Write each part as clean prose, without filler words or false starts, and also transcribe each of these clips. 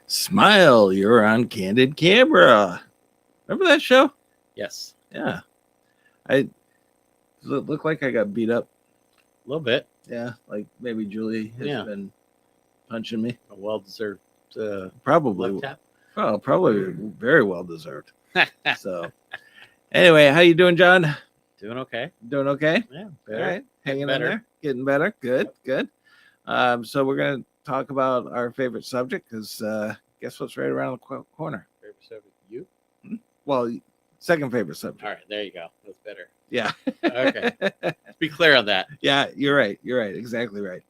Smile, you're on Candid Camera. Remember that show? Yes, Yeah. I look like I got beat up. a little bit. Yeah, like maybe Julie has Yeah. been punching me. A well-deserved Probably. love tap. Well, probably very well deserved. So, anyway, how you doing, John? Doing okay. Doing okay? Yeah, All better. right, hanging in better. there, getting better. Good, Yep. good. So we're gonna talk about our favorite subject because guess what's right around the corner? Favorite subject? You? Well, second favorite subject. All right, there you go. That's better. Yeah. Okay. Let's be clear on that. Yeah, you're right. You're right. Exactly right.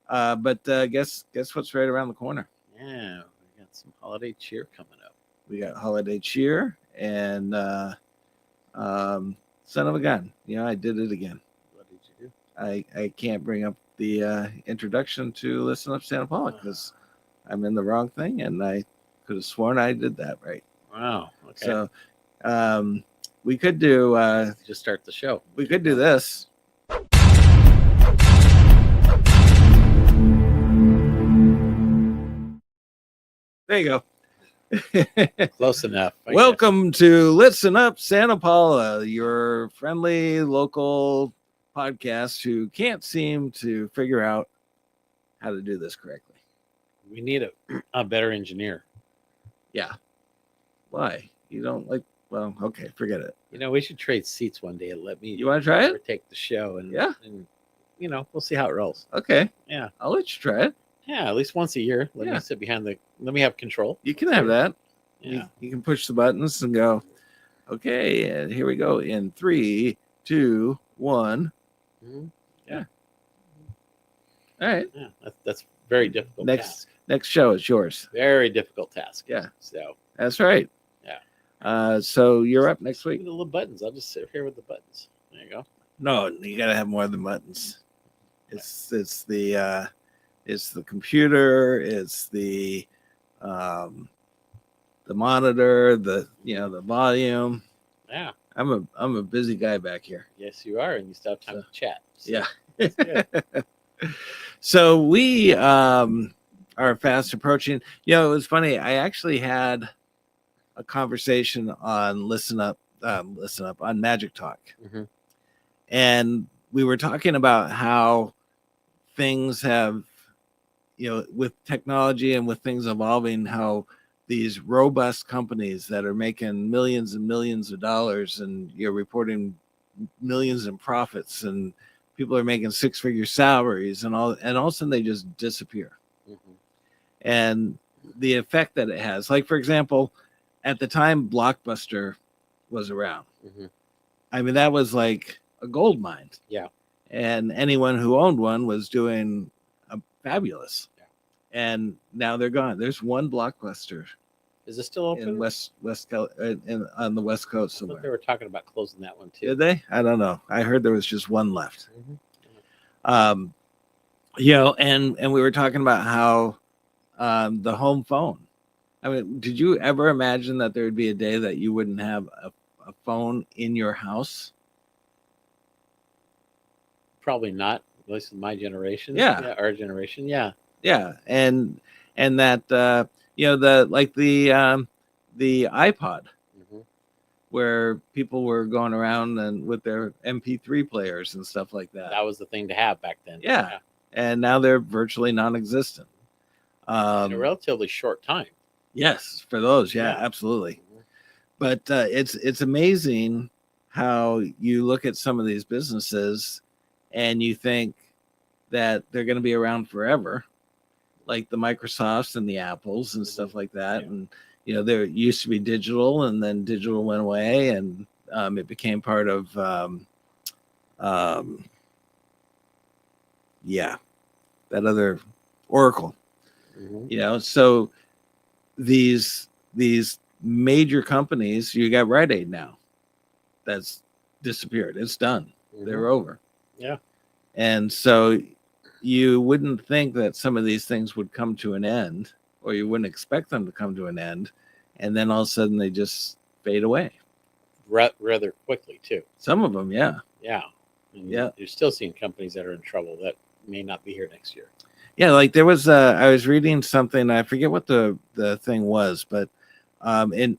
But guess what's right around the corner? Yeah, we got some holiday cheer coming up. We got holiday cheer and son of a gun. I did it again. What did you do? I can't bring up the introduction to Listen Up Santa Paula because I'm in the wrong thing, and I could have sworn I did that right. Wow. Okay. So we could do just start the show. We could do this. There you go. Close enough. I Welcome to Listen Up Santa Paula, your friendly local podcast who can't seem to figure out how to do this correctly. guess. We need a better engineer. Yeah. Why? You don't like, well, okay, forget it. We should trade seats one day and let me You want to try it? take the show and Yeah. and we'll see how it rolls. Okay. Yeah. I'll let you try it. Yeah, at least once a year. Let Yeah. me sit behind let me have control. You can have that. Yeah. You can push the buttons and go, okay, and here we go in 3, 2, 1. Mhm. All right. Yeah. That's very difficult task. Next show is yours. Very difficult task. Yeah. So That's right. Yeah. So you're up next give week. me the little buttons. I'll just sit here with the buttons. There you go. No, you gotta have more than buttons. It's the computer, it's the monitor, the volume. Yeah. I'm a busy guy back here. Yes, you are, and you still have time to chat. So Yeah. that's good. So we are fast approaching. It was funny. I actually had a conversation on Listen Up on Magic Talk. Mhm. And we were talking about how things have, with technology and with things evolving, how these robust companies that are making millions and millions of dollars and you're reporting millions in profits and people are making 6-figure salaries and all of a sudden they just disappear. Mhm. And the effect that it has, like for example, at the time Blockbuster was around, Mhm. I mean, that was like a gold mine. Yeah. And anyone who owned one was doing fabulous. Yeah. And now they're gone. There's one Blockbuster Is it still open? in on the West Coast I thought they somewhere. were talking about closing that one too. Did they? I don't know. I heard there was just one left. Mhm. And we were talking about how the home phone. I mean, did you ever imagine that there would be a day that you wouldn't have a phone in your house? Probably not. At least in my generation. Yeah. Our generation. Yeah. Yeah, and that the iPod, Mhm. where people were going around and with their MP3 players and stuff like that. That was the thing to have back then. Yeah. And now they're virtually non-existent. In a relatively short time. Yes, for those, yeah, Yeah. absolutely. Mhm. But it's amazing how you look at some of these businesses and you think that they're going to be around forever, like the Microsofts and the Apples and stuff like that. Yeah. And there used to be digital, and then digital went away, and it became part of that other Oracle. Mhm. So these major companies, you got Rite Aid now, that's disappeared. It's done. Mhm. They're over. Yeah. And so you wouldn't think that some of these things would come to an end, or you wouldn't expect them to come to an end, and then all of a sudden they just fade away. Rather quickly too. Some of them, yeah. Yeah. And Yeah. You're still seeing companies that are in trouble that may not be here next year. Yeah, like there was I was reading something, I forget what the thing was, but it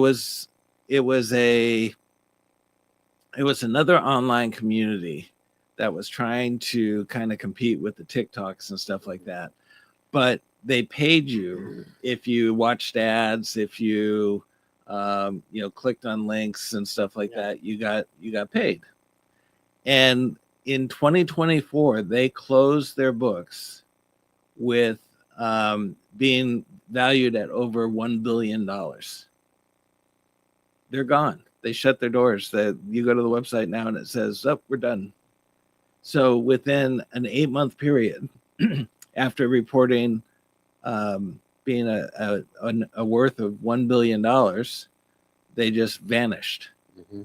was it was a it was another online community that was trying to kind of compete with the TikToks and stuff like that. But they paid you if you watched ads, if you clicked on links and stuff like that, you got paid. And in 2024, they closed their books with being valued at over $1 billion. They're gone. They shut their doors. That you go to the website now and it says, "Oh, we're done." So within an 8-month period, after reporting being a worth of $1 billion, they just vanished. Mm-hmm.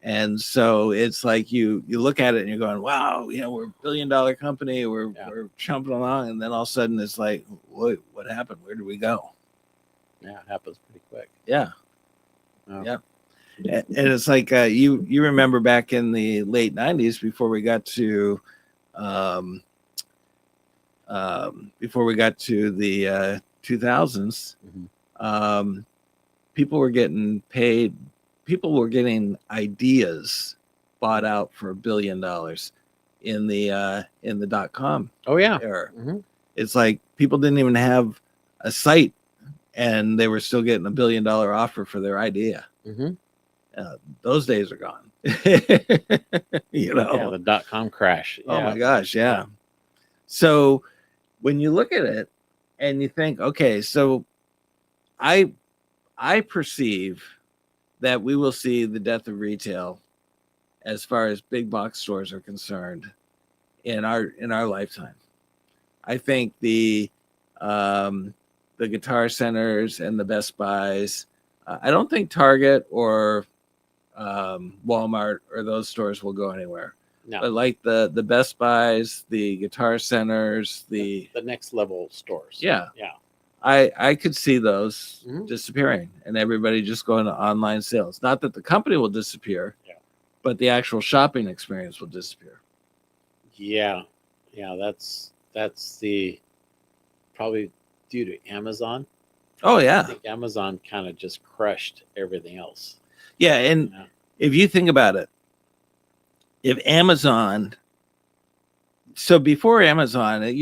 And so it's like you look at it and you're going, wow, we're a $1 billion company, we're jumping along, and then all of a sudden it's like, what happened? Where did we go? Yeah, it happens pretty quick. Yeah. Oh. Yeah. And it's like you remember back in the late 90s before we got to the 2000s, people were getting paid. People were getting ideas bought out for $1 billion in the .com. Oh yeah. Era. Mm-hmm. It's like people didn't even have a site, and they were still getting $1 billion offer for their idea. Mm-hmm. Those days are gone. Yeah, the .com crash. Oh my gosh, yeah. So when you look at it and you think, okay, so I perceive that we will see the death of retail as far as big box stores are concerned in our lifetime. I think the Guitar Centers and the Best Buys, I don't think Target or Walmart or those stores will go anywhere. No. But like the Best Buys, the Guitar Centers, the next level stores. Yeah. I could see those disappearing and everybody just going to online sales. Not that the company will disappear, but the actual shopping experience will disappear. Yeah. That's the probably due to Amazon. Oh yeah. I think Amazon kind of just crushed everything else. Yeah, and if you think about it, if Amazon, so before Amazon, it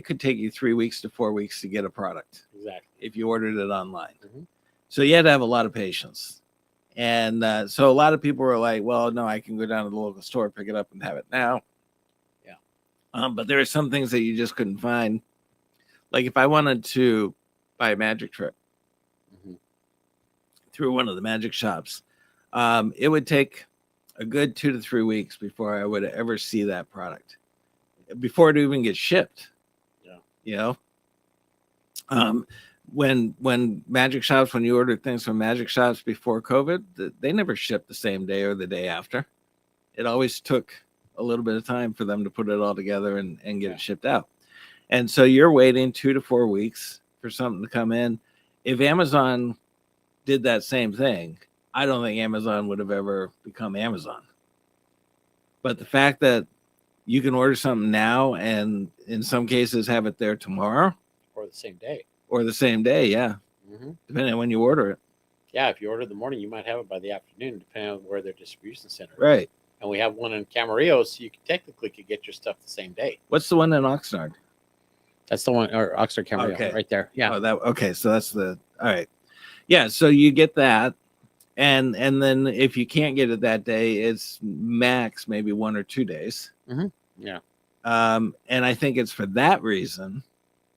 could take you 3 weeks to 4 weeks to get a product. Exactly. If you ordered it online. Mm-hmm. So you had to have a lot of patience. And so a lot of people were like, well, no, I can go down to the local store, pick it up and have it now. Yeah. But there are some things that you just couldn't find. Like if I wanted to buy a magic trick through one of the magic shops, it would take a good 2 to 3 weeks before I would ever see that product, before it even gets shipped. Yeah. When magic shops, when you ordered things from magic shops before COVID, they never shipped the same day or the day after. It always took a little bit of time for them to put it all together and get it shipped out. And so you're waiting 2 to 4 weeks for something to come in. If Amazon did that same thing, I don't think Amazon would have ever become Amazon. But the fact that you can order something now and in some cases have it there tomorrow. Or the same day. Yeah. Mm-hmm. Depending on when you order it. Yeah, if you order in the morning, you might have it by the afternoon, depending on where their distribution center is. Right. And we have one in Camarillo, so you technically could get your stuff the same day. What's the one in Oxnard? That's the one, or Oxnard, Camarillo, right there. Yeah. Okay, so that's all right. Yeah, so you get that. And then if you can't get it that day, it's max maybe 1 or 2 days. Mm-hmm. Yeah. And I think it's for that reason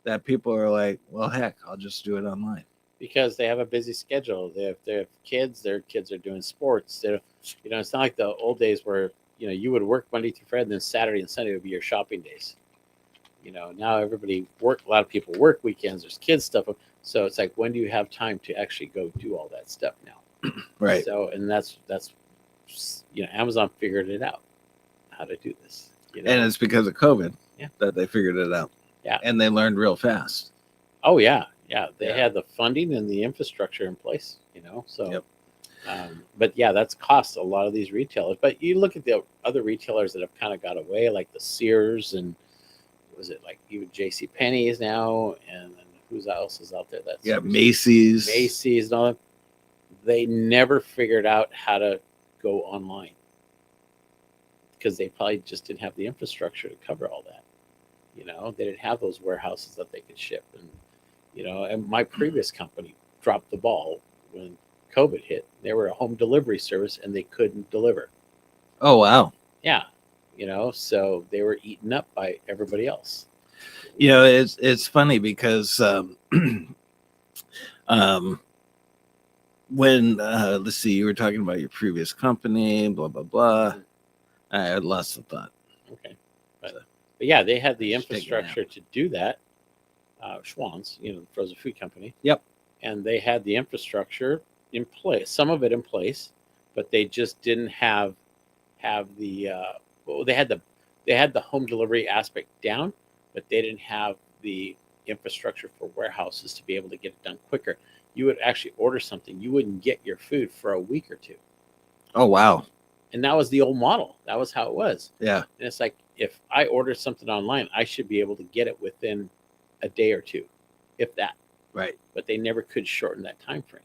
that people are like, well, heck, I'll just do it online. Because they have a busy schedule. They have kids. Their kids are doing sports. It's not like the old days where you would work Monday through Friday, and then Saturday and Sunday would be your shopping days. Now everybody work. A lot of people work weekends. There's kids stuff. So it's like, when do you have time to actually go do all that stuff now? Right. So, and that's Amazon figured it out how to do this. And it's because of COVID that they figured it out. Yeah. And they learned real fast. Oh yeah. Yeah. They had the funding and the infrastructure in place, so, yep. But yeah, that's cost a lot of these retailers. But you look at the other retailers that have kind of got away, like the Sears and was it like even J.C. Penney's now, and then who's else is out there? That's Yeah, Macy's. Macy's and all that. They never figured out how to go online because they probably just didn't have the infrastructure to cover all that. They didn't have those warehouses that they could ship, and my previous company dropped the ball when COVID hit. They were a home delivery service and they couldn't deliver. Oh wow. Yeah, so they were eaten up by everybody else. It's funny because when let's see, you were talking about your previous company, blah blah blah. I had lost the thought. Okay, but yeah, they had the Just take a infrastructure to do that. Schwann's, the frozen food company. Yep. And they had the infrastructure in place, some of it in place, but they just didn't have the well, they had the home delivery aspect down, but they didn't have the infrastructure for warehouses to be able to get it done quicker. You would actually order something, you wouldn't get your food for a week or two. Oh wow. And that was the old model. That was how it was. Yeah. And it's like, if I order something online, I should be able to get it within a day or two, if that. Right. But they never could shorten that time frame.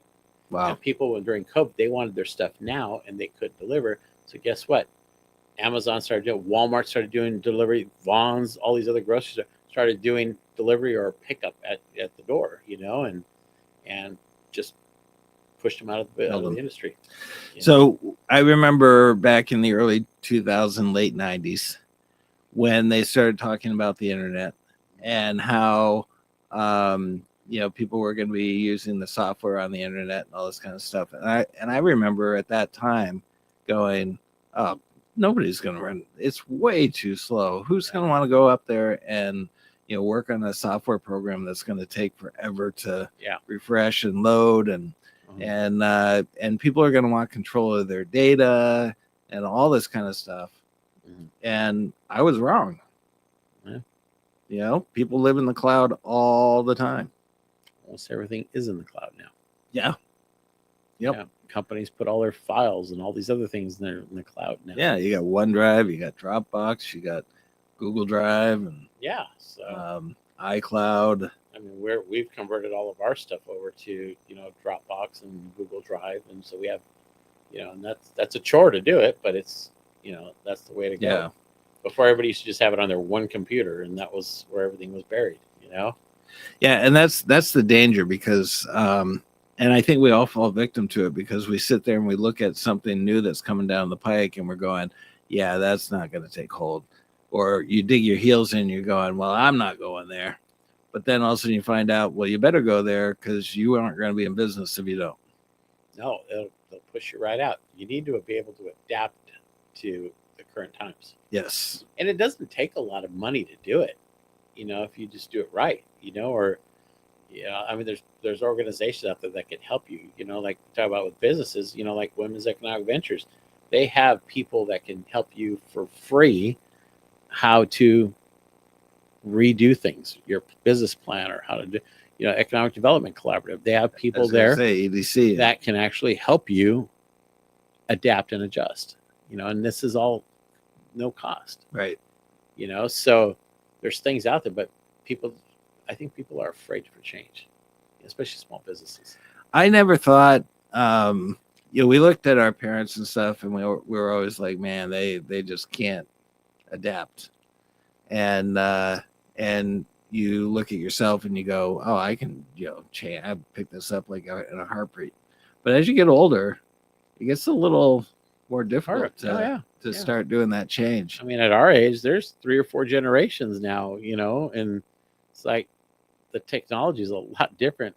Wow. And people, during COVID, they wanted their stuff now and they couldn't deliver. So guess what? Amazon started doing, Walmart started doing delivery, Vons, all these other grocery stores started doing delivery or pickup at the door, and just pushed them out of the industry. So I remember back in the early 2000s, late 90s, when they started talking about the internet and how people were going to be using the software on the internet and all this kind of stuff. And I remember at that time going, oh, nobody's going to run. It's way too slow. Who's going to want to go up there and work on a software program that's going to take forever to refresh and load, and people are going to want control of their data and all this kind of stuff. And I was wrong. People live in the cloud all the time. Almost everything is in the cloud now. Yeah. Yep. Yeah. Companies put all their files and all these other things in the cloud now. Yeah, you got OneDrive, you got Dropbox, you got Google Drive, and so iCloud. I mean, we've converted all of our stuff over to Dropbox and Google Drive, and so we have and that's a chore to do it, but it's that's the way to go. Yeah. Before, everybody used to just have it on their one computer, and that was where everything was buried. Yeah, and that's the danger, because and I think we all fall victim to it, because we sit there and we look at something new that's coming down the pike and we're going, yeah, that's not going to take hold. Or you dig your heels in, you're going, well, I'm not going there. But then all of a sudden you find out, well, you better go there, because you aren't going to be in business if you don't. No, they'll push you right out. You need to be able to adapt to the current times. Yes. And it doesn't take a lot of money to do it, if you just do it right, I mean, there's organizations out there that can help you, like we talk about with businesses, like Women's Economic Ventures. They have people that can help you for free how to redo things, your business plan, or how to do, Economic Development Collaborative. They have people there EDC, that can actually help you adapt and adjust, and this is all no cost. Right. So there's things out there, but I think people are afraid for change, especially small businesses. I never thought, we looked at our parents and stuff, and we were always like, man, they just can't adapt. And you look at yourself and you go, oh, I can, change. I pick this up like in a heartbeat. But as you get older, it gets a little more difficult to start doing that change. I mean, at our age, there's 3 or 4 generations now, and it's like the technology is a lot different,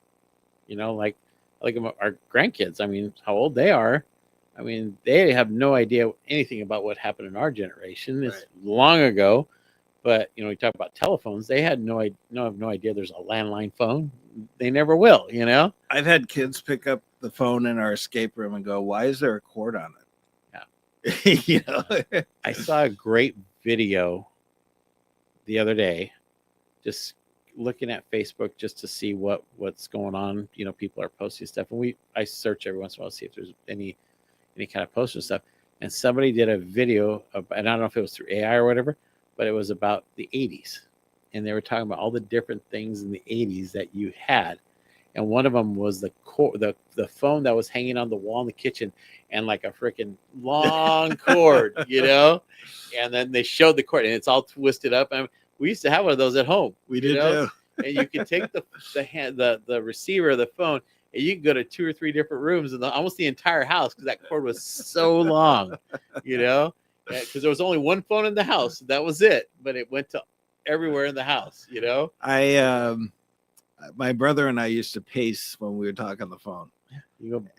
like our grandkids. I mean, how old they are. I mean, they have no idea anything about what happened in our generation. It's long ago, but we talk about telephones. They had no idea there's a landline phone. They never will, I've had kids pick up the phone in our escape room and go, why is there a cord on it? Yeah. I saw a great video the other day, just looking at Facebook just to see what's going on. People are posting stuff, and I search every once in a while to see if there's any kind of poster stuff. And somebody did a video and I don't know if it was through AI or whatever, but it was about the 80s. and they were talking about all the different things in the 80s that you had. And one of them was the phone that was hanging on the wall in the kitchen, and like a freaking long cord, And then they showed the cord, and it's all twisted up. And we used to have one of those at home. We did too. And you could take the receiver of the phone, and you could go to 2 or 3 different rooms and almost the entire house because that cord was so long, because there was only one phone in the house. That was it, but it went to everywhere in the house. My brother and I used to pace when we would talk on the phone.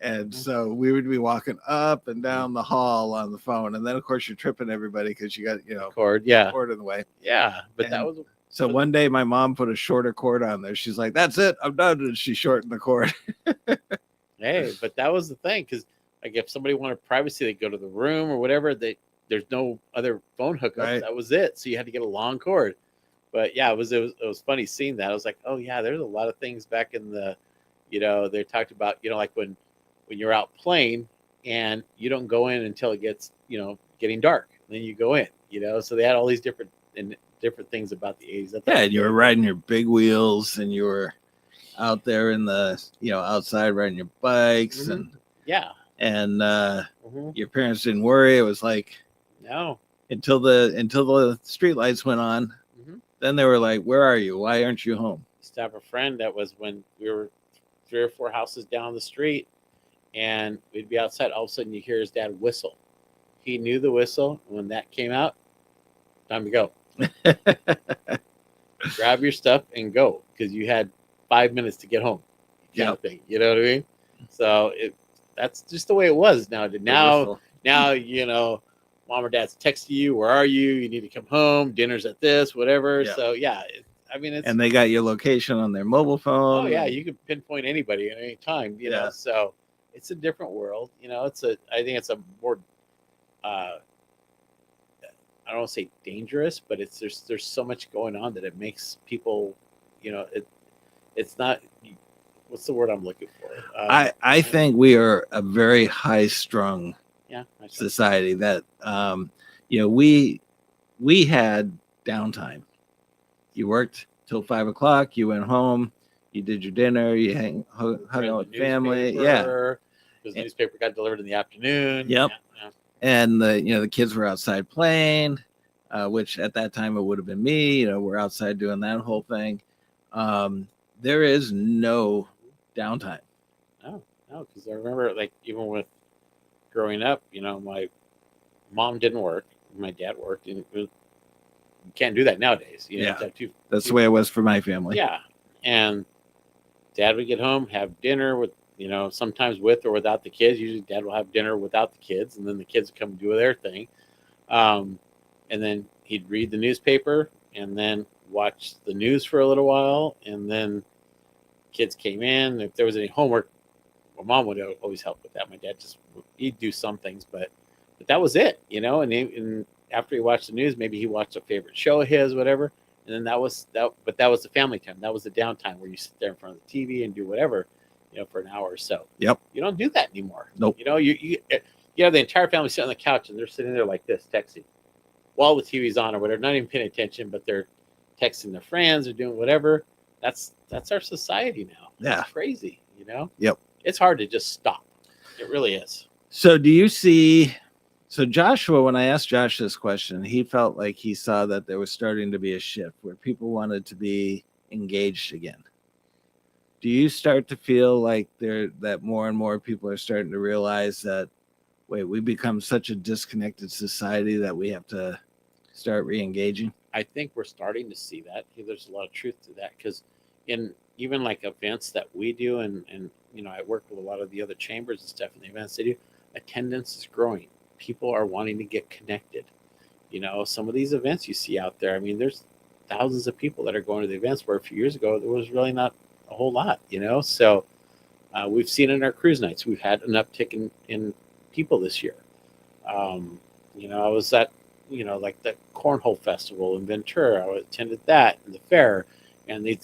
And so we would be walking up and down the hall on the phone, and then of course you're tripping everybody because you got cord in the way. But that was so one day my mom put a shorter cord on there. She's like, "That's it, I'm done," and she shortened the cord. Hey, but that was the thing, because like if somebody wanted privacy, they go to the room or whatever. There's no other phone hookups. Right. That was it. So you had to get a long cord. But yeah, it was funny seeing that. I was like, oh yeah, there's a lot of things back in the, they talked about, like when you're out playing and you don't go in until it gets, getting dark. Then you go in, So they had all these different things about the 80s. Yeah, and you were riding your big wheels, and you were out there in the, outside riding your bikes, Mm-hmm. and Mm-hmm. your parents didn't worry. It was like No. until the street lights went on. Mm-hmm. Then they were like, "Where are you? Why aren't you home?" Used to have a friend that was when we were 3 or 4 houses down the street, and we'd be outside. All of a sudden, you hear his dad whistle. He knew the whistle. When that came out, time to go. Grab your stuff and go, because you had 5 minutes to get home. Kind of thing. You know what I mean? So that's just the way it was. Now, mom or dad's texting you, "Where are you? You need to come home. Dinner's at this, whatever." Yeah. So it's. And they got your location on their mobile phone. Oh yeah, you can pinpoint anybody at any time. Yeah. So it's a different world. I think it's a more. I don't want to say dangerous, but there's so much going on that it makes people. It's not. What's the word I'm looking for? I think we are a very high-strung Yeah. society that we had downtime. You worked till 5 o'clock. You went home. You did your dinner. You hung out with family. Yeah, because the newspaper got delivered in the afternoon. Yep. Yeah. And the kids were outside playing, which at that time it would have been me. We're outside doing that whole thing. There is no downtime. No, because I remember, like, even with growing up, my mom didn't work, my dad worked, and you can't do that nowadays. Yeah. That's two the way it was for my family. Yeah, and dad would get home, have dinner with, sometimes with or without the kids. Usually, dad will have dinner without the kids, and then the kids would come do their thing. And then he'd read the newspaper, and then watch the news for a little while, and then kids came in. If there was any homework, my mom would always help with that. My dad he'd do some things, but that was it, and after he watched the news, maybe he watched a favorite show of his, whatever, and then that was the family time. That was the downtime where you sit there in front of the TV and do whatever, for an hour or so. Yep. You don't do that anymore. Nope. You have the entire family sitting on the couch, and they're sitting there like this, texting while the TV's on or whatever, not even paying attention, but they're texting their friends or doing whatever. That's our society now. Yeah. It's crazy, Yep. It's hard to just stop. It really is. So do you see, Joshua, when I asked Josh this question, he felt like he saw that there was starting to be a shift where people wanted to be engaged again. Do you start to feel like that more and more people are starting to realize that, wait, we become such a disconnected society that we have to start re-engaging? I think we're starting to see that. There's a lot of truth to that, because in even like events that we do, and I work with a lot of the other chambers and stuff, and the events they do, attendance is growing. People are wanting to get connected. Some of these events you see out there, there's thousands of people that are going to the events where a few years ago there was really not a whole lot. So we've seen in our cruise nights, we've had an uptick in people this year. I was at like the Cornhole Festival in Ventura. I attended that, and the fair, and I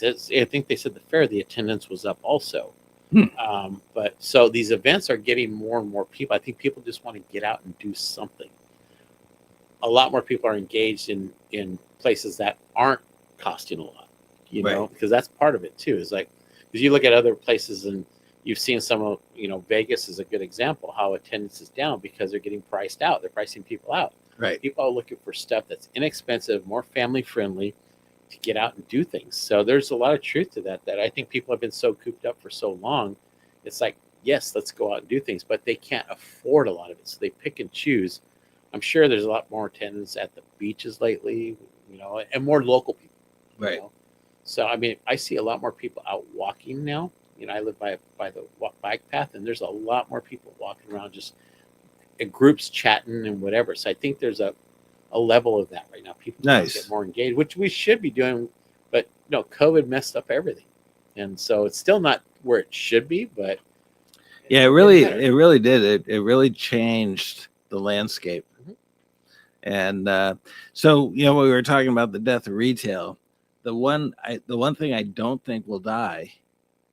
think they said the fair, the attendance was up also. But so these events are getting more and more people. I think people just want to get out and do something. A lot more people are engaged in places that aren't costing a lot, you Right. know, because that's part of it too. Is like, because you look at other places and you've seen some of, you know, Vegas is a good example how attendance is down because they're getting priced out. They're pricing people out. Right. People are looking for stuff that's inexpensive, more family friendly to get out and do things. So there's a lot of truth to that, that I think people have been so cooped up for so long. It's like, yes, let's go out and do things, but they can't afford a lot of it. So they pick and choose. I'm sure there's a lot more attendance at the beaches lately, you know, and more local people. You Right. know? So, I mean, I see a lot more people out walking now. You know, I live by the bike path, and there's a lot more people walking around just in groups chatting and whatever. So I think there's a level of that right now. People want Nice. to get more engaged, which we should be doing, but no, COVID messed up everything, and so it's still not where it should be. But Yeah, it really did. it really did. It really changed the landscape. Mhm. And so, you know, when we were talking about the death of retail, the one thing I don't think will die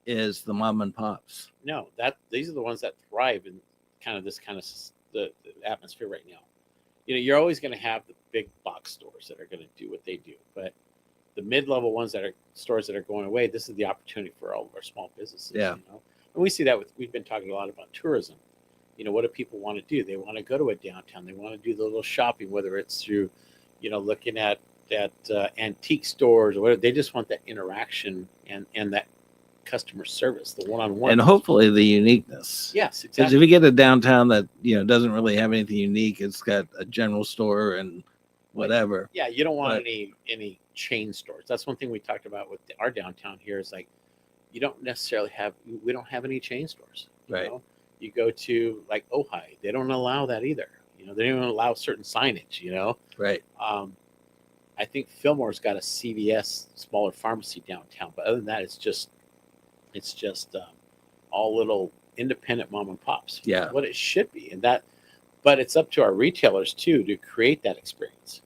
is the mom and pops. No, that these are the ones that thrive in kind of this kind of the atmosphere right now. You know, you're always going to have the big box stores that are going to do what they do, but the mid-level ones that are stores that are going away, this is the opportunity for all of our small businesses. Yeah. You know? And we see that with, we've been talking a lot about tourism. You know, what do people want to do? They want to go to a downtown. They want to do the little shopping, whether it's through, you know, looking at antique stores or whatever. They just want that interaction and that customer service, the one-on-one. And hopefully the uniqueness. Yes, Because exactly. if you get a downtown that, you know, doesn't really have anything unique, it's got a general store and whatever. Yeah, you don't want But- any chain stores. That's one thing we talked about with our downtown here is like you don't necessarily have, we don't have any chain stores. You Right. know? You go to like Ojai, they don't allow that either. You know, they don't even allow certain signage, you know. Right. I think Fillmore's got a CVS smaller pharmacy downtown, but other than that, it's just all little independent mom and pops. Yeah. What it should be, and that, but it's up to our retailers too to create that experience.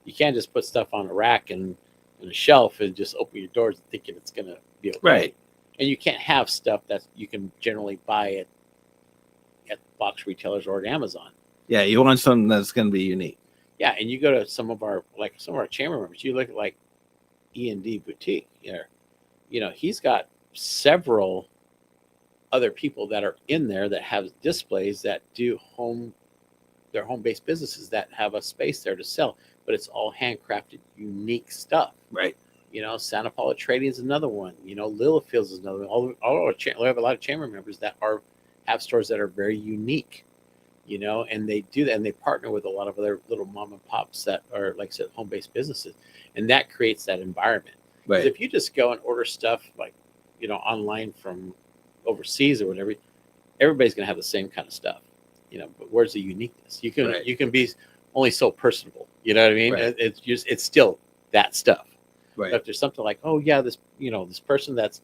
You can't just put stuff on a rack and a shelf and just open your doors thinking it's gonna be okay. Right. And you can't have stuff that you can generally buy at box retailers or at Amazon. Yeah. You want something that's going to be unique. Yeah, and you go to some of our chamber members. You look at like E&D Boutique. You know, he's got several other people that are in there that have displays that do their home-based businesses that have a space there to sell, but it's all handcrafted, unique stuff. Right. You know, Santa Paula Trading is another one. You know, Littlefields is another one. We have a lot of chamber members that have stores that are very unique. You know, and they do that, and they partner with a lot of other little mom and pops that are, like I said, home-based businesses, and that creates that environment. Because Right. if you just go and order stuff like, you know, online from overseas or whatever, everybody's gonna have the same kind of stuff. You know, but where's the uniqueness? You can Right. you can be only so personable. You know what I mean? Right. It's still that stuff. Right. But if there's something like, oh yeah, this, you know, this person that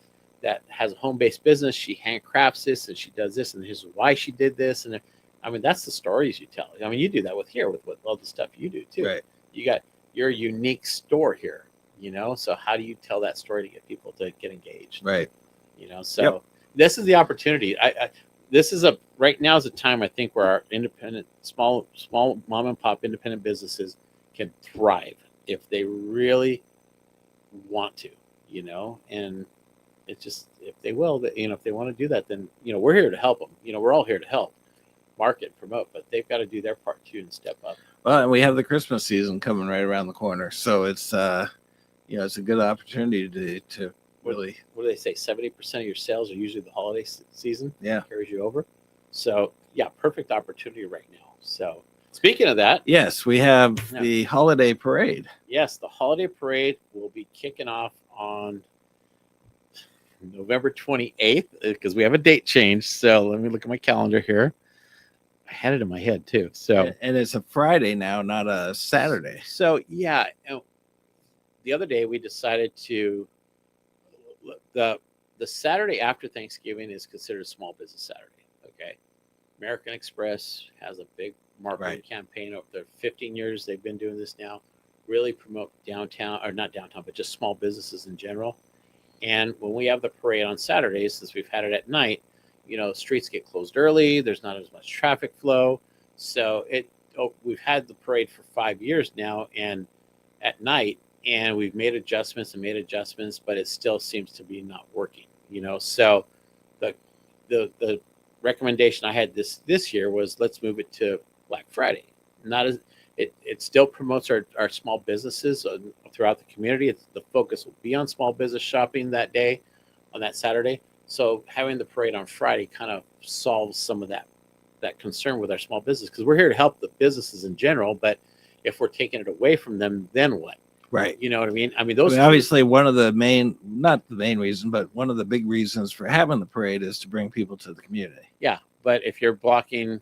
has a home-based business, she handcrafts this and she does this, and here's why she did this, and I mean, that's the stories you tell. I mean, you do that with all the stuff you do too. Right. You got your unique store here, you know. So how do you tell that story to get people to get engaged? Right. You know, so this is the opportunity. This is right now is a time I think where our independent, small mom and pop independent businesses can thrive if they really want to, you know, and it's just, if they will, that, you know, if they want to do that, then, you know, we're here to help them. You know, we're all here to help market, promote, but they've got to do their part too and step up. Well, and we have the Christmas season coming right around the corner, so it's you know, it's a good opportunity to really. What do they say? 70% of your sales are usually the holiday season. Yeah. Carries you over. So yeah, perfect opportunity right now. So speaking of that, Yes, we have Yeah. the holiday parade. yes, the holiday parade will be kicking off on November 28th because we have a date change. So let me look at my calendar here. I had it in my head too. So And it's a Friday now, not a Saturday. So yeah, the other day we decided to the Saturday after Thanksgiving is considered a small business Saturday. Okay, American Express has a big marketing Right. campaign over the 15 years they've been doing this now. Really promote downtown, or not downtown, but just small businesses in general. And when we have the parade on Saturdays, since we've had it at night, you know, streets get closed early. There's not as much traffic flow. So we've had the parade for 5 years now, and at night and we've made adjustments, but it still seems to be not working. So the recommendation I had this year was let's move it to Black Friday. Not as it still promotes our small businesses throughout the community. The focus will be on small business shopping that day, on that Saturday. So having the parade on Friday kind of solves some of that concern with our small business, because we're here to help the businesses in general. But if we're taking it away from them, then what? Right. You know what I mean? I mean, obviously one of the main, not the main reason, but one of the big reasons for having the parade is to bring people to the community. Yeah, but if you're blocking,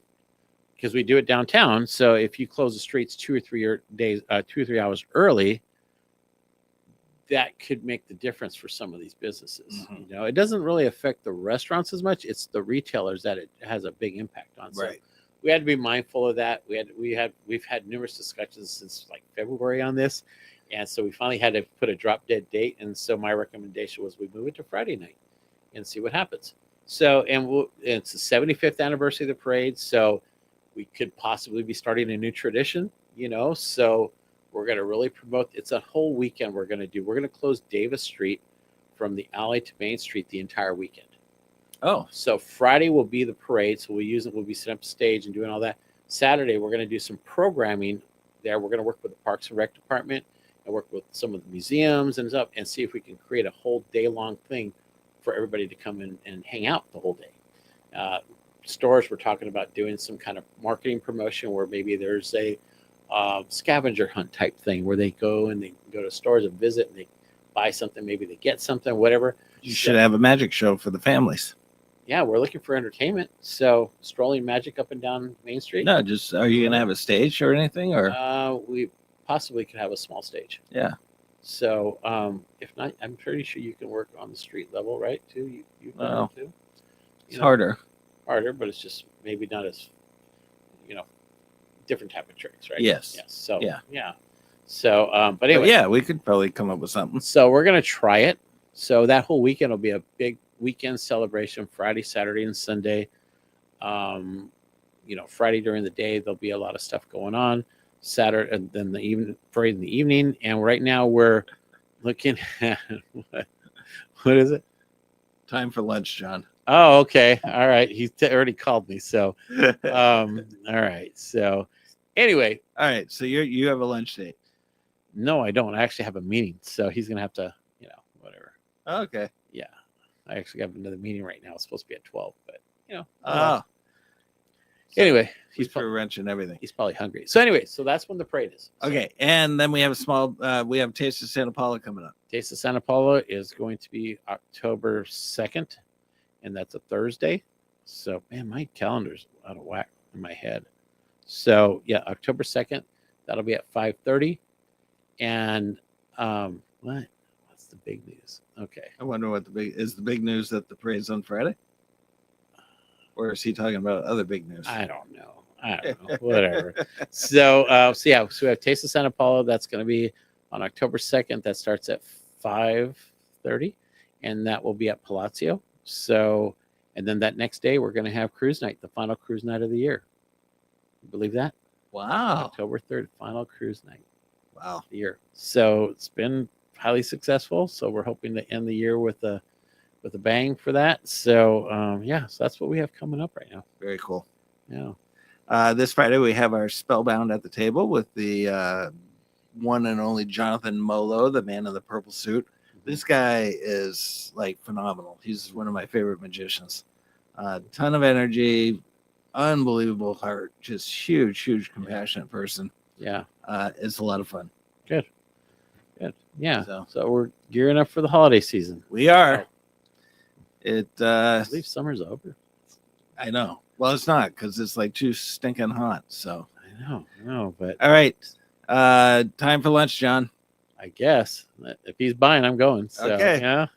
because we do it downtown, so if you close the streets 2 or 3 hours early, that could make the difference for some of these businesses. Mhm. It doesn't really affect the restaurants as much; it's the retailers that it has a big impact on. So Right. we had to be mindful of that. We've had numerous discussions since like February on this, and so we finally had to put a drop dead date. And so my recommendation was we move it to Friday night and see what happens. So it's the 75th anniversary of the parade, so we could possibly be starting a new tradition. So we're going to really promote. It's a whole weekend. We're going to close Davis Street from the alley to Main Street the entire weekend. Oh, So Friday will be the parade. So we'll be setting up a stage and doing all that. Saturday, we're going to do some programming there. We're going to work with the Parks and Rec department and work with some of the museums and stuff, and see if we can create a whole day long thing for everybody to come in and hang out the whole day. Stores, we're talking about doing some kind of marketing promotion where maybe there's a scavenger hunt type thing where they go to stores and visit and they buy something, maybe they get something, whatever. you should have a magic show for the families. Yeah, we're looking for entertainment. So strolling magic up and down Main Street. No, just are you gonna have a stage or anything, or We possibly could have a small stage. yeah? So if not, I'm pretty sure you can work on the street level, right? Too. You can Well, too. It's harder. Harder, but it's just maybe not as different type of tricks, right? Yes. So Yeah. So but But anyway, yeah, we could probably come up with something. so we're gonna try it. So that whole weekend will be a big weekend celebration, Friday, Saturday, and Sunday. Friday during the day there'll be a lot of stuff going on. Saturday, and then the evening parade in the evening. And right now we're looking at what is it? Time for lunch, John. Oh, okay. All right. He already called me. So all right. So anyway, All right, so you have a lunch date. no, I don't. I actually have a meeting. So he's gonna have to, whatever. Okay. Yeah. I actually have another meeting right now. It's supposed to be at 12, but Oh, anyway, he's for wrench and everything. he's probably hungry. So anyway, so that's when the parade is. So Okay, and then we have we have Taste of Santa Paula coming up. Taste of Santa Paula is going to be October 2nd, and that's a Thursday. So man, my calendar's out of whack in my head. So yeah, October 2nd, that'll be at 5:30. And what's the big news? Okay. I wonder what the big news that the parade's on Friday, or is he talking about other big news? I don't know. Whatever. So we have Taste of Santa Paula. That's going to be on October 2nd. That starts at 5:30, and that will be at Palazzo. So, and then that next day we're going to have cruise night, the final cruise night of the year. You believe that? Wow. October 3rd, final cruise night Wow. of the year. So it's been highly successful. So we're hoping to end the year with a bang for that. So so that's what we have coming up right now. Very cool. Yeah. This Friday we have our Spellbound at the table with the one and only Jonathan Molo, the man in the purple suit. This guy is like phenomenal. He's one of my favorite magicians. Ton of energy, unbelievable heart, just huge, compassionate person. Yeah. It's a lot of fun. Good. Yeah. So- So we're gearing up for the holiday season. We are. I believe summer's over. I know. Well, it's not because it's like too stinking hot. So, I know, but all right. Time for lunch, John. I guess if he's buying, I'm going. So, Okay. Yeah.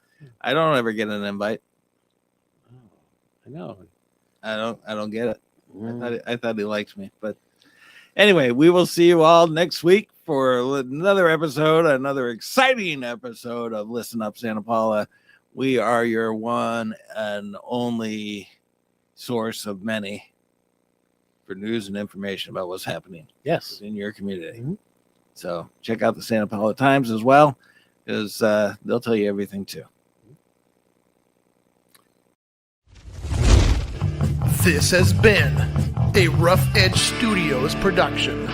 I don't ever get an invite. Oh, I know. I don't get it. Mm. I thought he liked me, but anyway, we will see you all next week for another exciting episode of Listen Up Santa Paula. We are your one and only source of many for news and information about what's happening Yes. in your community. Mhm. So check out the Santa Paula Times as well, because they'll tell you everything too. This has been a Rough Edge Studios production.